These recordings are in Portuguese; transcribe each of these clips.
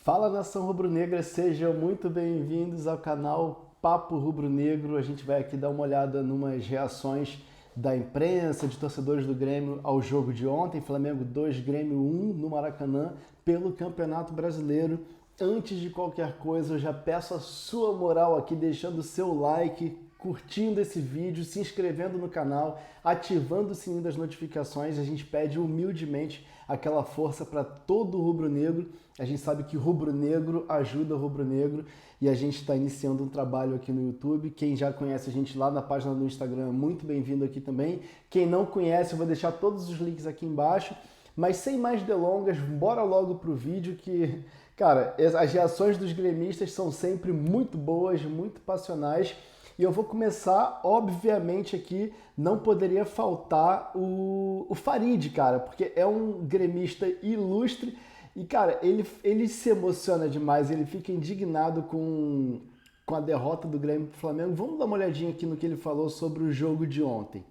Fala, nação rubro-negra, sejam muito bem-vindos ao canal Papo Rubro-Negro. A gente vai aqui dar uma olhada numas reações da imprensa, de torcedores do Grêmio ao jogo de ontem, Flamengo 2, Grêmio 1 no Maracanã, pelo Campeonato Brasileiro. Antes de qualquer coisa, eu já peço a sua moral aqui, deixando o seu like, curtindo esse vídeo, se inscrevendo no canal, ativando o sininho das notificações. A gente pede humildemente aquela força para todo rubro-negro. A gente sabe que rubro-negro ajuda rubro-negro e a gente está iniciando um trabalho aqui no YouTube. Quem já conhece a gente lá na página do Instagram, muito bem-vindo aqui também. Quem não conhece, eu vou deixar todos os links aqui embaixo. Mas sem mais delongas, bora logo pro vídeo que, cara, as reações dos gremistas são sempre muito boas, muito passionais. E eu vou começar, obviamente, aqui, não poderia faltar o Farid, cara, porque é um gremista ilustre e, cara, ele se emociona demais, ele fica indignado com a derrota do Grêmio pro Flamengo. Vamos dar uma olhadinha aqui no que ele falou sobre o jogo de ontem.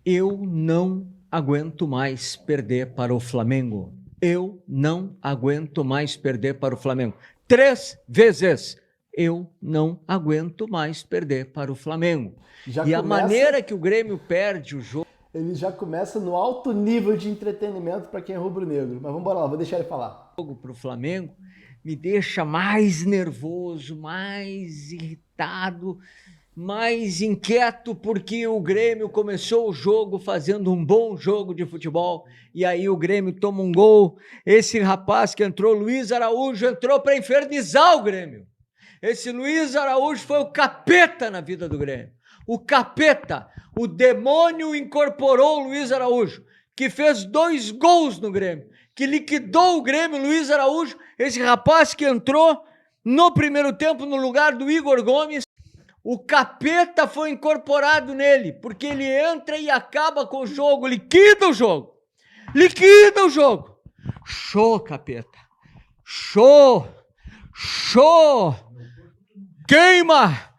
Eu não aguento mais perder para o Flamengo. Eu não aguento mais perder para o Flamengo. 3 vezes. Eu não aguento mais perder para o Flamengo. A maneira que o Grêmio perde o jogo... Ele já começa no alto nível de entretenimento para quem é rubro-negro. Mas vamos lá, vou deixar ele falar. Para o Flamengo me deixa mais nervoso, mais irritado, mais inquieto, porque o Grêmio começou o jogo fazendo um bom jogo de futebol e aí o Grêmio toma um gol. Esse rapaz que entrou, Luiz Araújo, entrou para infernizar o Grêmio. Esse Luiz Araújo foi o capeta na vida do Grêmio. O capeta, o demônio incorporou o Luiz Araújo, que fez 2 gols no Grêmio, que liquidou o Grêmio. Luiz Araújo, esse rapaz que entrou no primeiro tempo no lugar do Igor Gomes, o capeta foi incorporado nele, porque ele entra e acaba com o jogo, liquida o jogo. Liquida o jogo. Show, capeta. Show. Show. Queima!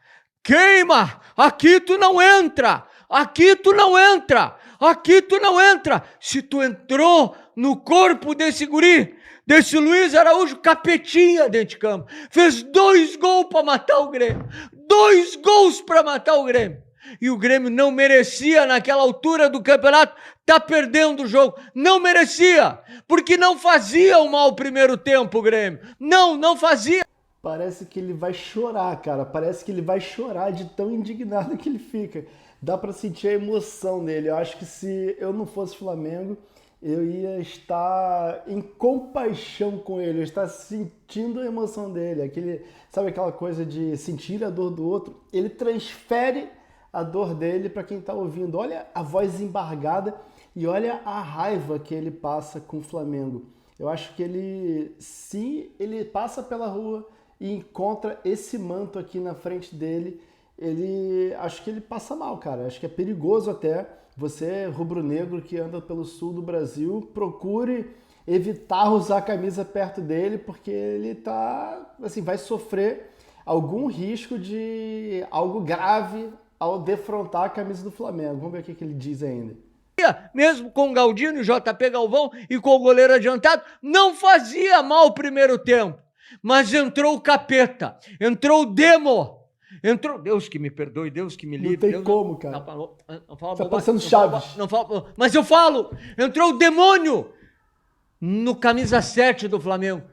Queima! Aqui tu não entra! Aqui tu não entra! Aqui tu não entra! Se tu entrou no corpo desse guri, desse Luiz Araújo, capetinha dentro de campo, fez 2 gols para matar o Grêmio. 2 gols para matar o Grêmio. E o Grêmio não merecia, naquela altura do campeonato, tá perdendo o jogo. Não merecia, porque não fazia um mau primeiro tempo o Grêmio. Não fazia. Parece que ele vai chorar, cara. Parece que ele vai chorar de tão indignado que ele fica. Dá pra sentir a emoção dele. Eu acho que se eu não fosse Flamengo, eu ia estar em compaixão com ele. Eu ia estar sentindo a emoção dele. Sabe aquela coisa de sentir a dor do outro? Ele transfere a dor dele para quem tá ouvindo. Olha a voz embargada e olha a raiva que ele passa com o Flamengo. Eu acho que se ele passa pela rua e encontra esse manto aqui na frente dele, acho que ele passa mal, cara. Acho que é perigoso até. Você, rubro-negro que anda pelo sul do Brasil, procure evitar usar a camisa perto dele, porque ele tá, assim, vai sofrer algum risco de algo grave ao defrontar a camisa do Flamengo. Vamos ver o que ele diz ainda. Mesmo com o Galdino e o JP Galvão e com o goleiro adiantado, não fazia mal o primeiro tempo. Mas entrou o capeta, entrou o demo, entrou... Deus que me perdoe, Deus que me livre. Não tem Deus, como, cara. Não fala tá passando Chaves. Mas eu falo, entrou o demônio no camisa 7 do Flamengo.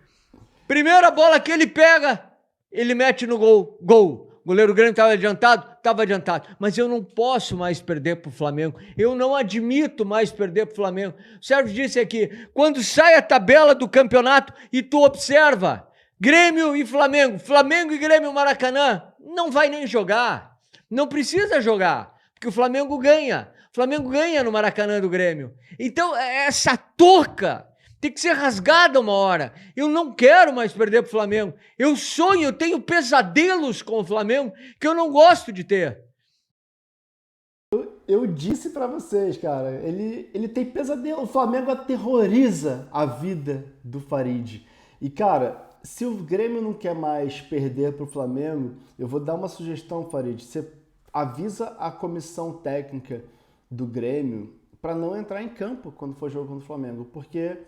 Primeira bola que ele pega, ele mete no gol. O goleiro Grêmio estava adiantado. Mas eu não posso mais perder para o Flamengo. Eu não admito mais perder para o Flamengo. O Sérgio disse aqui, quando sai a tabela do campeonato e tu observa... Grêmio e Flamengo, Flamengo e Grêmio Maracanã, não vai nem jogar, não precisa jogar, porque o Flamengo ganha no Maracanã do Grêmio. Então essa touca tem que ser rasgada uma hora. Eu não quero mais perder para o Flamengo, eu tenho pesadelos com o Flamengo que eu não gosto de ter. Eu disse para vocês, cara, ele tem pesadelo, o Flamengo aterroriza a vida do Farid. E, cara, se o Grêmio não quer mais perder para o Flamengo, eu vou dar uma sugestão, Farid. Você avisa a comissão técnica do Grêmio para não entrar em campo quando for jogo contra o Flamengo, porque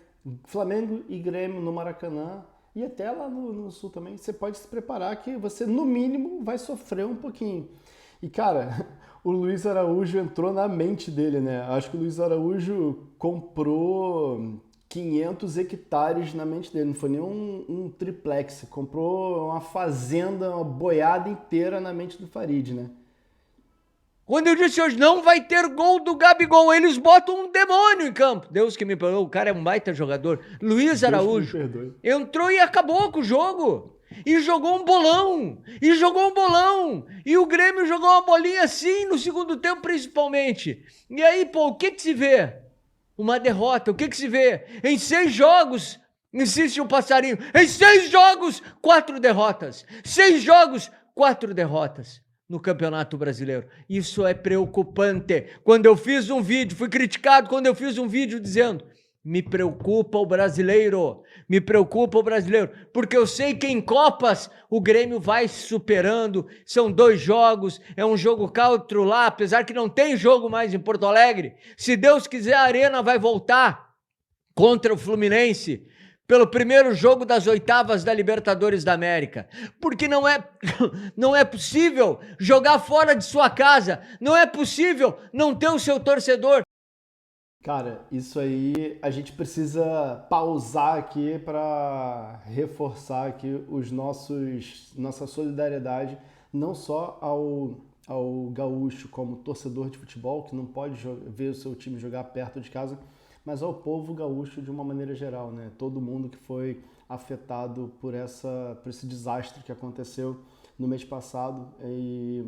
Flamengo e Grêmio no Maracanã e até lá no Sul também, você pode se preparar que você, no mínimo, vai sofrer um pouquinho. E, cara, o Luiz Araújo entrou na mente dele, né? Acho que o Luiz Araújo comprou 500 hectares na mente dele, não foi nem um triplex, comprou uma fazenda, uma boiada inteira na mente do Farid, né? Quando eu disse hoje, não vai ter gol do Gabigol, eles botam um demônio em campo. Deus que me perdoe, o cara é um baita jogador. Luiz Araújo entrou e acabou com o jogo. E jogou um bolão. E o Grêmio jogou uma bolinha assim no segundo tempo, principalmente. E aí, pô, o que se vê? Uma derrota. O que se vê? Em 6 jogos, insiste um passarinho, em 6 jogos, 4 derrotas. 6 jogos, 4 derrotas no Campeonato Brasileiro. Isso é preocupante. Quando eu fiz um vídeo, fui criticado quando eu fiz um vídeo dizendo: me preocupa o brasileiro, porque eu sei que em Copas o Grêmio vai se superando, são 2 jogos, é um jogo cá, outro lá, apesar que não tem jogo mais em Porto Alegre. Se Deus quiser, a Arena vai voltar contra o Fluminense, pelo primeiro jogo das oitavas da Libertadores da América, porque não é possível jogar fora de sua casa, não é possível não ter o seu torcedor. Cara, isso aí a gente precisa pausar aqui para reforçar aqui nossa solidariedade, não só ao gaúcho como torcedor de futebol, que não pode ver o seu time jogar perto de casa, mas ao povo gaúcho de uma maneira geral, né? Todo mundo que foi afetado por esse desastre que aconteceu no mês passado, e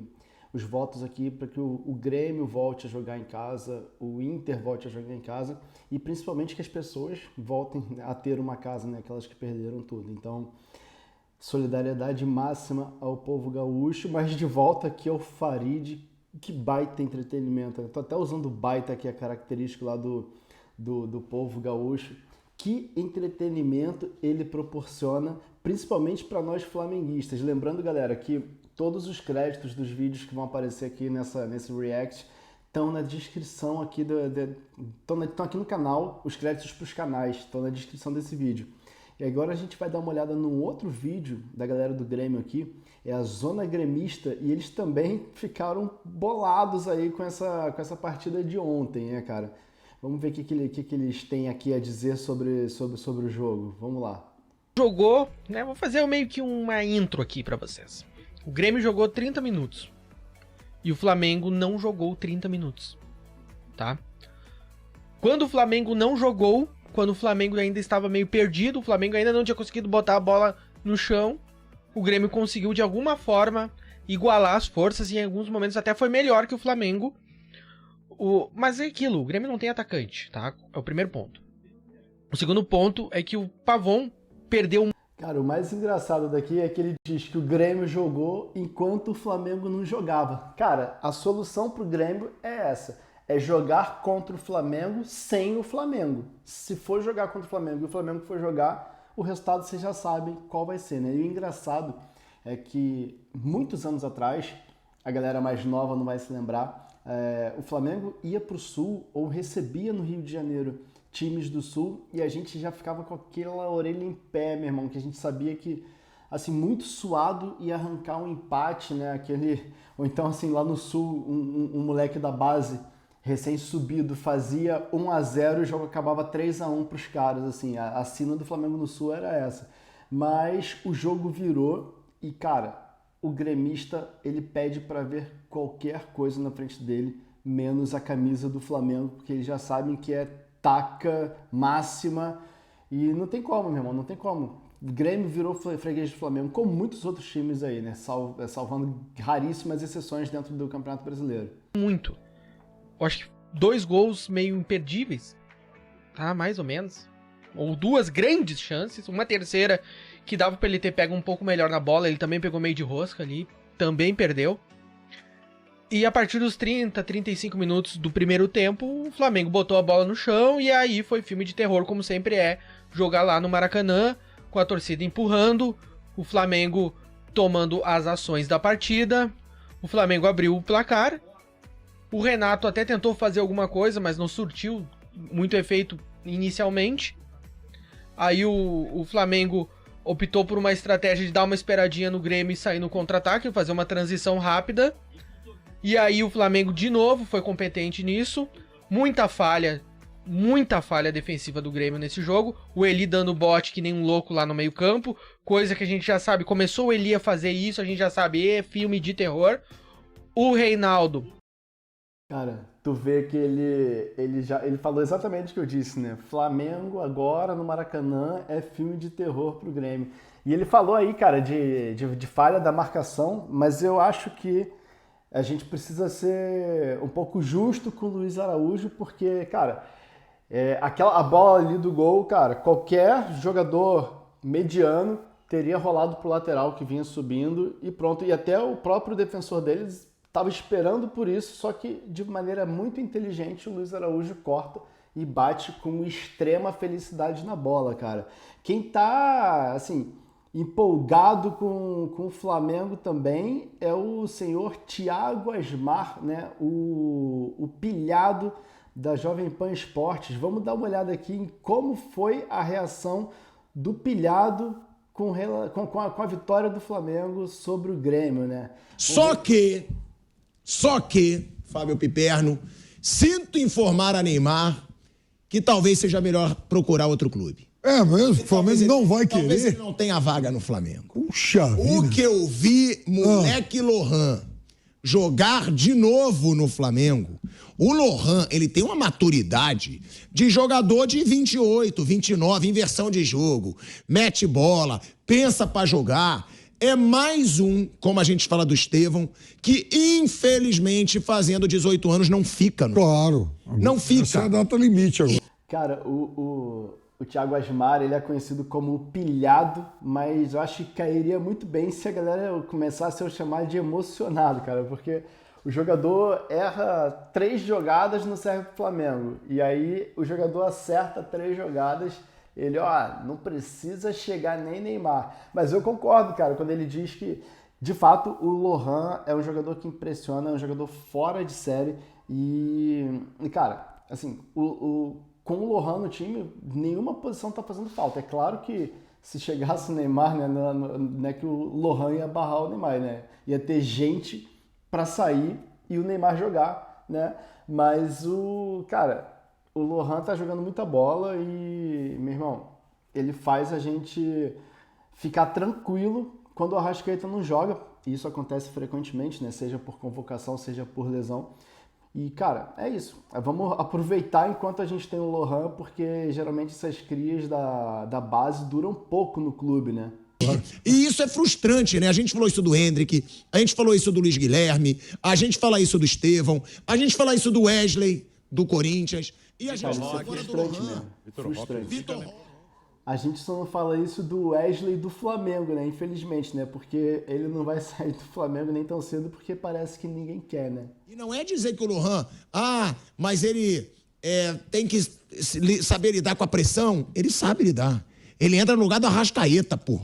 os votos aqui para que o Grêmio volte a jogar em casa, o Inter volte a jogar em casa e principalmente que as pessoas voltem a ter uma casa, né? Aquelas que perderam tudo. Então, solidariedade máxima ao povo gaúcho, mas de volta aqui ao Farid, que baita entretenimento. Eu tô até usando baita aqui, a característica lá do povo gaúcho. Que entretenimento ele proporciona, principalmente para nós flamenguistas. Lembrando, galera, que todos os créditos dos vídeos que vão aparecer aqui nesse react estão na descrição aqui, estão aqui no canal, os créditos para os canais estão na descrição desse vídeo. E agora a gente vai dar uma olhada num outro vídeo da galera do Grêmio aqui, é a Zona Gremista, e eles também ficaram bolados aí com essa partida de ontem, né, cara? Vamos ver o que eles têm aqui a dizer sobre o jogo. Vamos lá. Jogou, né? Vou fazer meio que uma intro aqui pra vocês. O Grêmio jogou 30 minutos. E o Flamengo não jogou 30 minutos. Tá? Quando o Flamengo não jogou, quando o Flamengo ainda estava meio perdido, o Flamengo ainda não tinha conseguido botar a bola no chão, o Grêmio conseguiu de alguma forma igualar as forças e em alguns momentos até foi melhor que o Flamengo. Mas é aquilo, o Grêmio não tem atacante, tá? É o primeiro ponto. O segundo ponto é que o Pavon perdeu... Cara, o mais engraçado daqui é que ele diz que o Grêmio jogou enquanto o Flamengo não jogava. Cara, a solução pro Grêmio é essa. É jogar contra o Flamengo sem o Flamengo. Se for jogar contra o Flamengo e o Flamengo for jogar, o resultado vocês já sabem qual vai ser, né? E o engraçado é que muitos anos atrás, a galera mais nova não vai se lembrar, o Flamengo ia pro Sul ou recebia no Rio de Janeiro times do Sul e a gente já ficava com aquela orelha em pé, meu irmão, que a gente sabia que, assim, muito suado ia arrancar um empate, né? Ou então, assim, lá no Sul, um moleque da base recém-subido fazia 1-0 e o jogo acabava 3-1 pros caras, assim, a sina do Flamengo no Sul era essa. Mas o jogo virou e, cara, o gremista, ele pede para ver qualquer coisa na frente dele, menos a camisa do Flamengo, porque eles já sabem que é taca máxima e não tem como, meu irmão, não tem como. O Grêmio virou freguês do Flamengo, como muitos outros times aí, né? Salvando raríssimas exceções dentro do Campeonato Brasileiro. Muito. Eu acho que 2 gols meio imperdíveis, tá? Mais ou menos. Ou 2 grandes chances, uma terceira que dava pra ele ter pego um pouco melhor na bola, ele também pegou meio de rosca ali, também perdeu. E a partir dos 30, 35 minutos do primeiro tempo, o Flamengo botou a bola no chão e aí foi filme de terror, como sempre é, jogar lá no Maracanã, com a torcida empurrando, o Flamengo tomando as ações da partida, o Flamengo abriu o placar, o Renato até tentou fazer alguma coisa, mas não surtiu muito efeito inicialmente, Aí o Flamengo optou por uma estratégia de dar uma esperadinha no Grêmio e sair no contra-ataque, fazer uma transição rápida. E aí o Flamengo de novo foi competente nisso. Muita falha defensiva do Grêmio nesse jogo. O Eli dando bote que nem um louco lá no meio campo, coisa que a gente já sabe, começou o Eli a fazer isso, a gente já sabe, é filme de terror. O Reinaldo. Cara, tu vê que ele falou exatamente o que eu disse, né? Flamengo agora no Maracanã é filme de terror pro Grêmio. E ele falou aí, cara, de falha da marcação, mas eu acho que a gente precisa ser um pouco justo com o Luiz Araújo, porque, cara, a bola ali do gol, cara, qualquer jogador mediano teria rolado pro lateral que vinha subindo e pronto. E até o próprio defensor deles estava esperando por isso, só que de maneira muito inteligente o Luiz Araújo corta e bate com extrema felicidade na bola, cara. Quem tá, assim, empolgado com o Flamengo também é o senhor Thiago Asmar, né? O pilhado da Jovem Pan Esportes. Vamos dar uma olhada aqui em como foi a reação do pilhado com a vitória do Flamengo sobre o Grêmio, né? Só que, Fábio Piperno, sinto informar a Neymar que talvez seja melhor procurar outro clube. Mas o Flamengo não vai querer. Talvez ele não tenha vaga no Flamengo. Puxa vida. O que eu vi, moleque Lohan, jogar de novo no Flamengo. O Lohan, ele tem uma maturidade de jogador de 28, 29, inversão de jogo. Mete bola, pensa pra jogar. É mais um, como a gente fala do Estevão, que infelizmente fazendo 18 anos não fica. Claro. Não fica. Essa é a data limite agora. Cara, o Thiago Asmar, ele é conhecido como o pilhado, mas eu acho que cairia muito bem se a galera começasse a chamar de emocionado, cara, porque o jogador erra 3 jogadas, não serve pro Flamengo. E aí o jogador acerta 3 jogadas, ele, não precisa chegar nem Neymar. Mas eu concordo, cara, quando ele diz que, de fato, o Lohan é um jogador que impressiona, é um jogador fora de série. E cara, assim, com o Lohan no time, nenhuma posição tá fazendo falta. É claro que se chegasse o Neymar, né, que o Lohan ia barrar o Neymar, né? Ia ter gente para sair e o Neymar jogar, né? Mas o Lohan tá jogando muita bola e, meu irmão, ele faz a gente ficar tranquilo quando o Arrascaeta não joga. E isso acontece frequentemente, né? Seja por convocação, seja por lesão. E, cara, é isso. Vamos aproveitar enquanto a gente tem o Lohan, porque geralmente essas crias da base duram pouco no clube, né? E isso é frustrante, né? A gente falou isso do Hendrick, a gente falou isso do Luiz Guilherme, a gente fala isso do Estevão, a gente fala isso do Wesley, do Corinthians, e a gente fala agora do frustrante Lohan. mesmo. Frustrante. A gente só não fala isso do Wesley e do Flamengo, né? Infelizmente, né? Porque ele não vai sair do Flamengo nem tão cedo, porque parece que ninguém quer, né? E não é dizer que o Lohan, mas ele tem que saber lidar com a pressão. Ele sabe lidar. Ele entra no lugar do Arrascaeta, pô,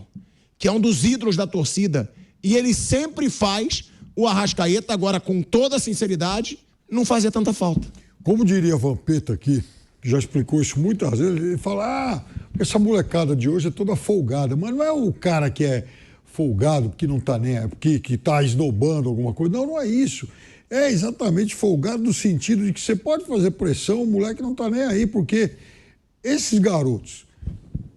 que é um dos ídolos da torcida. E ele sempre faz o Arrascaeta, agora com toda sinceridade, não fazia tanta falta. Como diria Vampeta aqui, que já explicou isso muitas vezes, ele fala, essa molecada de hoje é toda folgada. Mas não é o cara que é folgado, que não tá nem, que tá esnobando alguma coisa. Não é isso. É exatamente folgado no sentido de que você pode fazer pressão, o moleque não tá nem aí, porque esses garotos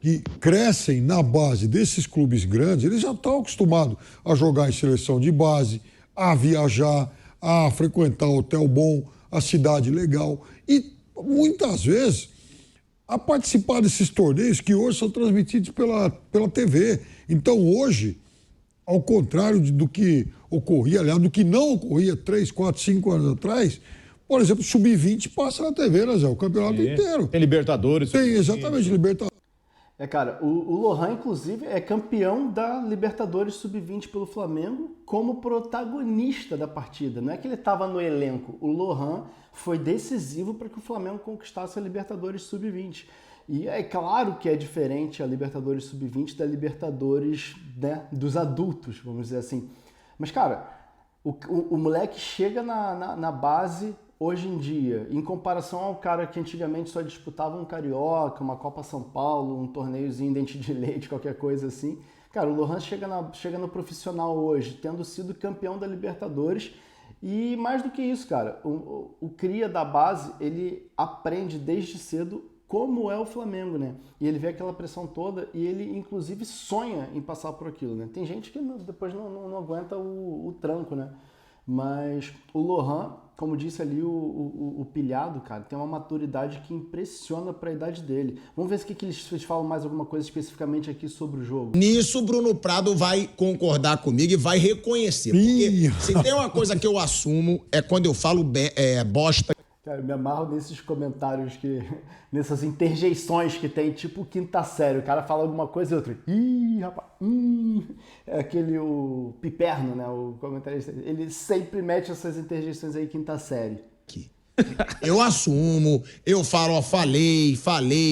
que crescem na base desses clubes grandes, eles já estão acostumados a jogar em seleção de base, a viajar, a frequentar hotel bom, a cidade legal e muitas vezes a participar desses torneios que hoje são transmitidos pela TV. Então hoje, ao contrário do que ocorria, aliás, do que não ocorria 3, 4, 5 anos atrás, por exemplo, Sub-20 passa na TV, né, Zé? O campeonato inteiro. Tem Libertadores. Tem, exatamente, Libertadores. Cara, o Lohan, inclusive, é campeão da Libertadores Sub-20 pelo Flamengo como protagonista da partida. Não é que ele estava no elenco. O Lohan foi decisivo para que o Flamengo conquistasse a Libertadores Sub-20. E é claro que é diferente a Libertadores Sub-20 da Libertadores, né, dos adultos, vamos dizer assim. Mas, cara, o moleque chega na base, hoje em dia, em comparação ao cara que antigamente só disputava um Carioca, uma Copa São Paulo, um torneiozinho dente de leite, qualquer coisa assim, cara, o Lohan chega no profissional hoje, tendo sido campeão da Libertadores. E mais do que isso, cara, o cria da base, ele aprende desde cedo como é o Flamengo, né? E ele vê aquela pressão toda e ele, inclusive, sonha em passar por aquilo, né? Tem gente que depois não aguenta o tranco, né? Mas o Lohan, como disse ali o Pilhado, cara, tem uma maturidade que impressiona para a idade dele. Vamos ver se eles falam mais alguma coisa especificamente aqui sobre o jogo. Nisso, o Bruno Prado vai concordar comigo e vai reconhecer. Porque se tem uma coisa que eu assumo é quando eu falo bosta. Cara, eu me amarro nesses comentários, nessas interjeições que tem, tipo quinta série. O cara fala alguma coisa e outro, ih, rapaz, É aquele, o Piperno, né, o comentarista. Ele sempre mete essas interjeições aí, quinta série. Eu assumo, eu falo, ó, falei,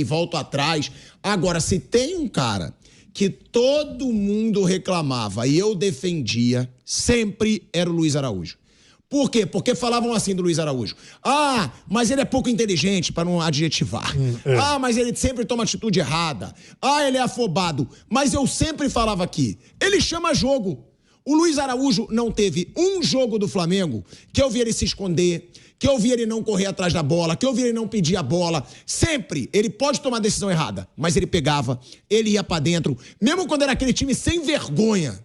volto atrás. Agora, se tem um cara que todo mundo reclamava e eu defendia, sempre era o Luiz Araújo. Por quê? Porque falavam assim do Luiz Araújo. Ah, mas ele é pouco inteligente, para não adjetivar. Ah, mas ele sempre toma atitude errada. Ah, ele é afobado. Mas eu sempre falava aqui, ele chama jogo. O Luiz Araújo não teve um jogo do Flamengo que eu vi ele se esconder, que eu vi ele não correr atrás da bola, que eu vi ele não pedir a bola. Sempre. Ele pode tomar decisão errada, mas ele pegava, ele ia pra dentro. Mesmo quando era aquele time sem vergonha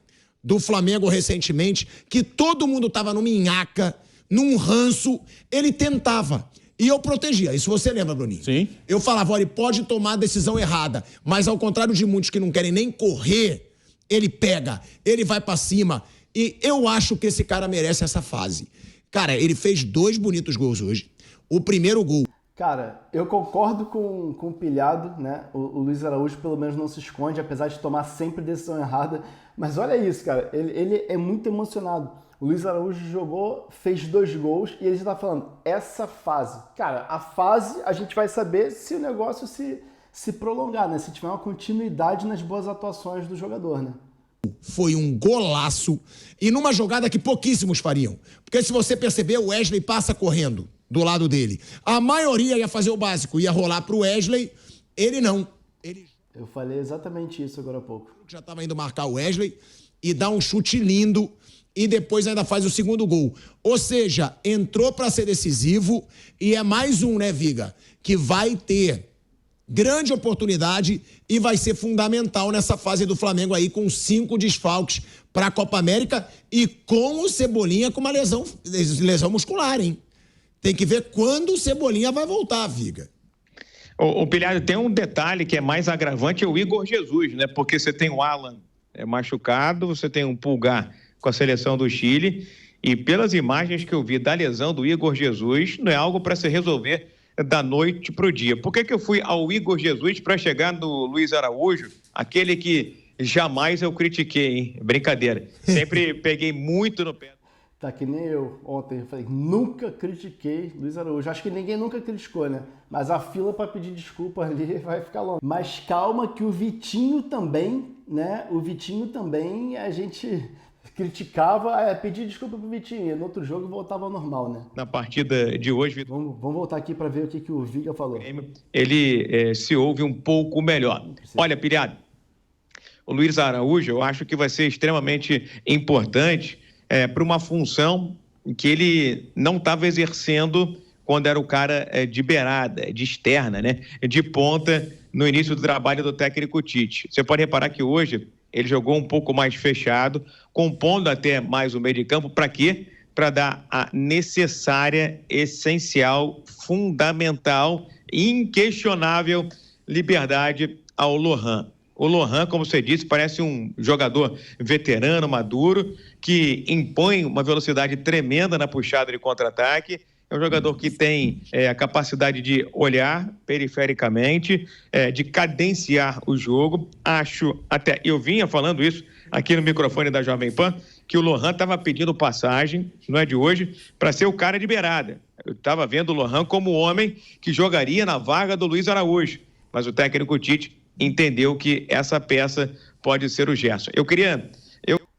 do Flamengo recentemente, que todo mundo tava numa minhaca, num ranço, ele tentava. E eu protegia. Isso você lembra, Bruninho? Sim. Eu falava, olha, ele pode tomar a decisão errada, mas ao contrário de muitos que não querem nem correr, ele pega, ele vai pra cima. E eu acho que esse cara merece essa fase. Cara, ele fez 2 bonitos gols hoje. O primeiro gol... Cara, eu concordo com o Pilhado, né? O Luiz Araújo pelo menos não se esconde, apesar de tomar sempre decisão errada. Mas olha isso, cara, ele é muito emocionado. O Luiz Araújo jogou, fez 2 gols e ele já tá falando, essa fase. Cara, a fase a gente vai saber se o negócio se prolongar, né? Se tiver uma continuidade nas boas atuações do jogador, né? Foi um golaço e numa jogada que pouquíssimos fariam. Porque se você perceber, o Wesley passa correndo do lado dele. A maioria ia fazer o básico, ia rolar pro Wesley, ele não. Eu falei exatamente isso agora há pouco. Já estava indo marcar o Wesley e dá um chute lindo e depois ainda faz o segundo gol. Ou seja, entrou para ser decisivo e é mais um, né, Viga, que vai ter grande oportunidade e vai ser fundamental nessa fase do Flamengo aí com 5 desfalques para a Copa América e com o Cebolinha com uma lesão muscular, hein? Tem que ver quando o Cebolinha vai voltar, Viga. O Pilhado, tem um detalhe que é mais agravante, é o Igor Jesus, né? Porque você tem o Alan machucado, você tem um Pulgar com a seleção do Chile e pelas imagens que eu vi da lesão do Igor Jesus, não é algo para se resolver da noite pro dia. Por que eu fui ao Igor Jesus para chegar no Luiz Araújo, aquele que jamais eu critiquei, hein? Brincadeira. Sempre peguei muito no pé. Tá que nem eu ontem, eu falei, nunca critiquei Luiz Araújo. Acho que ninguém nunca criticou, né? Mas a fila para pedir desculpa ali vai ficar longa. Mas calma que o Vitinho também, né? O Vitinho também a gente criticava, pedir desculpa pro Vitinho. E no outro jogo voltava ao normal, né? Na partida de hoje, vamos voltar aqui para ver o que o Viga falou. Ele se ouve um pouco melhor. Olha, Pilhado, o Luiz Araújo, eu acho que vai ser extremamente importante para uma função que ele não estava exercendo quando era o cara de beirada, de externa, né? De ponta no início do trabalho do técnico Tite. Você pode reparar que hoje ele jogou um pouco mais fechado, compondo até mais o meio de campo. Para quê? Para dar a necessária, essencial, fundamental, inquestionável liberdade ao Lohan. O Lohan, como você disse, parece um jogador veterano, maduro, que impõe uma velocidade tremenda na puxada de contra-ataque. É um jogador que tem a capacidade de olhar perifericamente, de cadenciar o jogo. Acho até, eu vinha falando isso aqui no microfone da Jovem Pan, que o Lohan estava pedindo passagem, não é de hoje, para ser o cara de beirada. Eu estava vendo o Lohan como o homem que jogaria na vaga do Luiz Araújo. Mas o técnico Tite entendeu que essa peça pode ser o Gerson.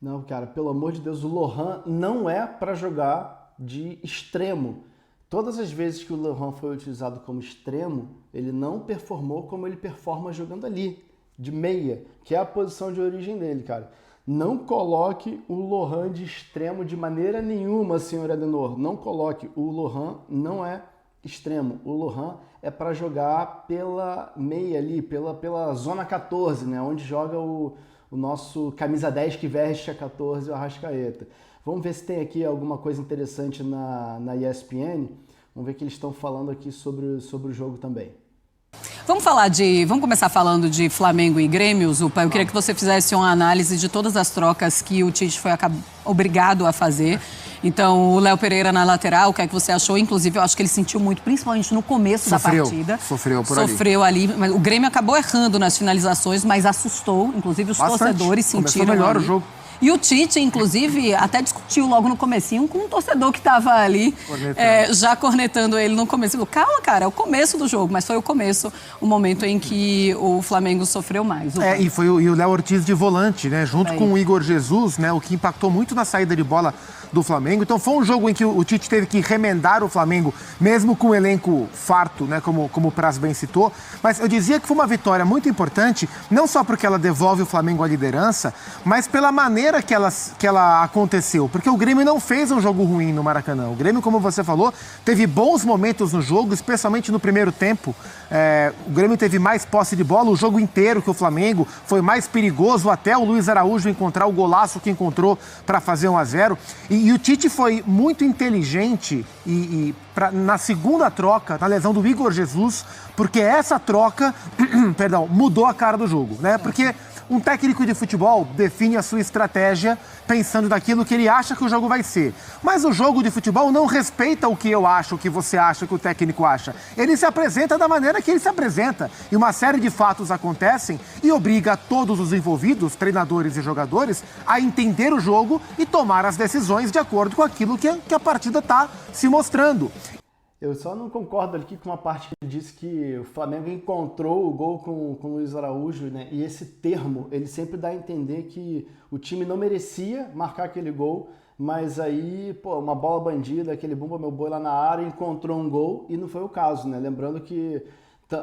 Não, cara, pelo amor de Deus, o Lohan não é para jogar de extremo. todas as vezes que o Lohan foi utilizado como extremo, ele não performou como ele performa jogando ali, de meia, que é a posição de origem dele, cara. Não coloque o Lohan de extremo de maneira nenhuma, senhor Adenor. Não coloque. O Lohan não é extremo. O Lohan é para jogar pela meia ali, pela zona 14, né? Onde joga o nosso camisa 10 que veste a 14, o Arrascaeta. Vamos ver se tem aqui alguma coisa interessante na ESPN. Vamos ver o que eles estão falando aqui sobre o jogo também. Vamos começar falando de Flamengo e Grêmio, Zupa. Eu queria que você fizesse uma análise de todas as trocas que o Tite foi obrigado a fazer. Então, o Léo Pereira na lateral, o que é que você achou? Inclusive, eu acho que ele sentiu muito, principalmente no começo da partida. Sofreu ali. Mas o Grêmio acabou errando nas finalizações, mas assustou. Inclusive, os torcedores sentiram melhor ali. o jogo. E o Tite, inclusive, até discutiu logo no comecinho com um torcedor que estava ali, já cornetando ele no começo. Ele falou, calma, cara, é o começo do jogo. Mas foi o começo, o momento em que o Flamengo sofreu mais. E o Léo Ortiz de volante, né? Junto com o Igor Jesus, né? O que impactou muito na saída de bola do Flamengo. Então foi um jogo em que o Tite teve que remendar o Flamengo, mesmo com o elenco farto, né? Como o Praz bem citou. Mas eu dizia que foi uma vitória muito importante, não só porque ela devolve o Flamengo à liderança, mas pela maneira que ela aconteceu. Porque o Grêmio não fez um jogo ruim no Maracanã. O Grêmio, como você falou, teve bons momentos no jogo, especialmente no primeiro tempo. O Grêmio teve mais posse de bola o jogo inteiro que o Flamengo, foi mais perigoso até o Luiz Araújo encontrar o golaço que encontrou para fazer 1-0. E o Tite foi muito inteligente na segunda troca, na lesão do Igor Jesus, porque essa troca mudou a cara do jogo, né? Porque um técnico de futebol define a sua estratégia pensando naquilo que ele acha que o jogo vai ser. Mas o jogo de futebol não respeita o que eu acho, o que você acha, o que o técnico acha. Ele se apresenta da maneira que ele se apresenta. E uma série de fatos acontecem e obriga todos os envolvidos, treinadores e jogadores, a entender o jogo e tomar as decisões de acordo com aquilo que a partida está se mostrando. Eu só não concordo aqui com uma parte que ele disse que o Flamengo encontrou o gol com o Luiz Araújo, né? E esse termo, ele sempre dá a entender que o time não merecia marcar aquele gol, mas aí, uma bola bandida, aquele bumba meu boi lá na área, encontrou um gol e não foi o caso, né? Lembrando que,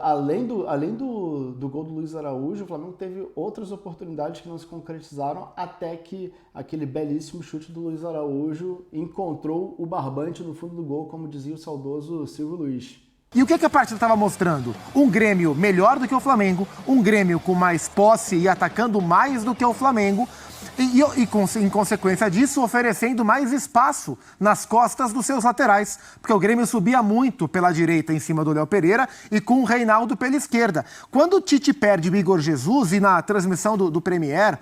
além do gol do Luiz Araújo, o Flamengo teve outras oportunidades que não se concretizaram até que aquele belíssimo chute do Luiz Araújo encontrou o barbante no fundo do gol, como dizia o saudoso Silvio Luiz. E o que a partida estava mostrando? Um Grêmio melhor do que o Flamengo, um Grêmio com mais posse e atacando mais do que o Flamengo, em consequência disso, oferecendo mais espaço nas costas dos seus laterais, porque o Grêmio subia muito pela direita em cima do Léo Pereira e com o Reinaldo pela esquerda. Quando o Tite perde o Igor Jesus, e na transmissão do Premier,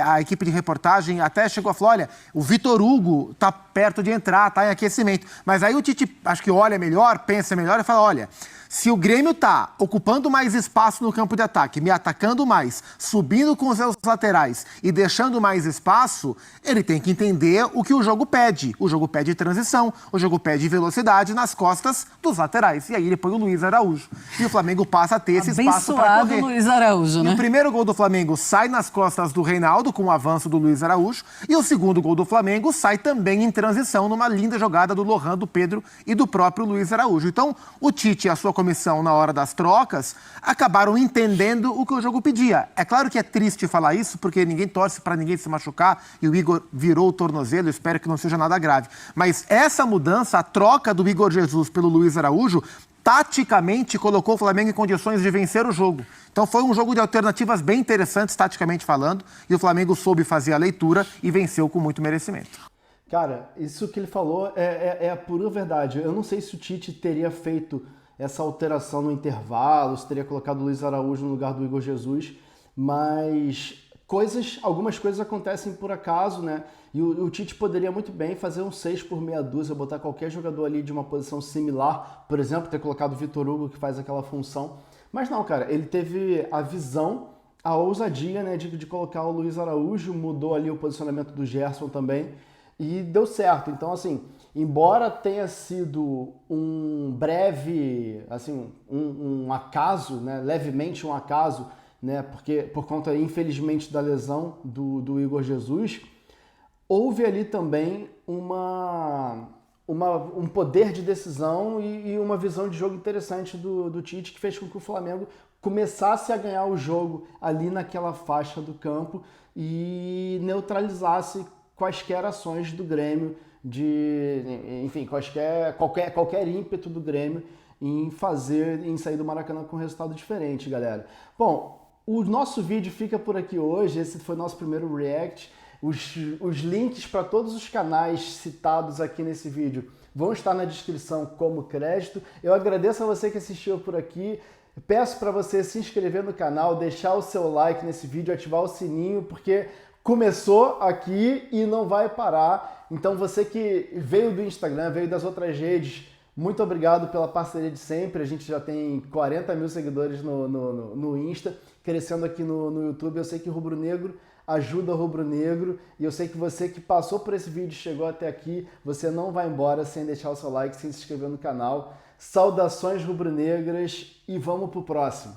a equipe de reportagem até chegou a falar, olha, o Vitor Hugo está perto de entrar, está em aquecimento. Mas aí o Tite, acho que olha melhor, pensa melhor e fala, olha, se o Grêmio está ocupando mais espaço no campo de ataque, me atacando mais, subindo com os seus laterais e deixando mais espaço, ele tem que entender o que o jogo pede. O jogo pede transição, o jogo pede velocidade nas costas dos laterais. E aí ele põe o Luiz Araújo. E o Flamengo passa a ter esse espaço para correr. Luiz Araújo, né? E o primeiro gol do Flamengo sai nas costas do Reinaldo, com o avanço do Luiz Araújo. E o segundo gol do Flamengo sai também em transição, numa linda jogada do Lohan, do Pedro e do próprio Luiz Araújo. Então, o Tite e a sua comissão, na hora das trocas, acabaram entendendo o que o jogo pedia. É claro que é triste falar isso, porque ninguém torce para ninguém se machucar e o Igor virou o tornozelo, espero que não seja nada grave. Mas essa mudança, a troca do Igor Jesus pelo Luiz Araújo, taticamente colocou o Flamengo em condições de vencer o jogo. Então foi um jogo de alternativas bem interessantes, taticamente falando, e o Flamengo soube fazer a leitura e venceu com muito merecimento. Cara, isso que ele falou é a pura verdade. Eu não sei se o Tite teria feito essa alteração no intervalo, se teria colocado o Luiz Araújo no lugar do Igor Jesus, mas algumas coisas acontecem por acaso, né? E o Tite poderia muito bem fazer um 6 por meia dúzia, botar qualquer jogador ali de uma posição similar, por exemplo, ter colocado o Vitor Hugo, que faz aquela função. Mas não, cara, ele teve a visão, a ousadia, né, de colocar o Luiz Araújo, mudou ali o posicionamento do Gerson também, e deu certo. Então, assim, embora tenha sido um breve, assim, um acaso, né, levemente um acaso, né, porque por conta, infelizmente, da lesão do Igor Jesus, houve ali também um poder de decisão e uma visão de jogo interessante do Tite, que fez com que o Flamengo começasse a ganhar o jogo ali naquela faixa do campo e neutralizasse quaisquer ações do Grêmio, enfim, qualquer ímpeto do Grêmio em sair do Maracanã com um resultado diferente, galera. Bom, o nosso vídeo fica por aqui hoje, esse foi o nosso primeiro react. Os links para todos os canais citados aqui nesse vídeo vão estar na descrição como crédito. Eu agradeço a você que assistiu por aqui. Peço para você se inscrever no canal, deixar o seu like nesse vídeo, ativar o sininho, porque começou aqui e não vai parar. Então você que veio do Instagram, veio das outras redes, muito obrigado pela parceria de sempre. A gente já tem 40 mil seguidores no Insta, crescendo aqui no YouTube. Eu sei que Rubro Negro ajuda o Rubro Negro e eu sei que você que passou por esse vídeo e chegou até aqui, você não vai embora sem deixar o seu like, sem se inscrever no canal. Saudações rubro-negras e vamos pro próximo.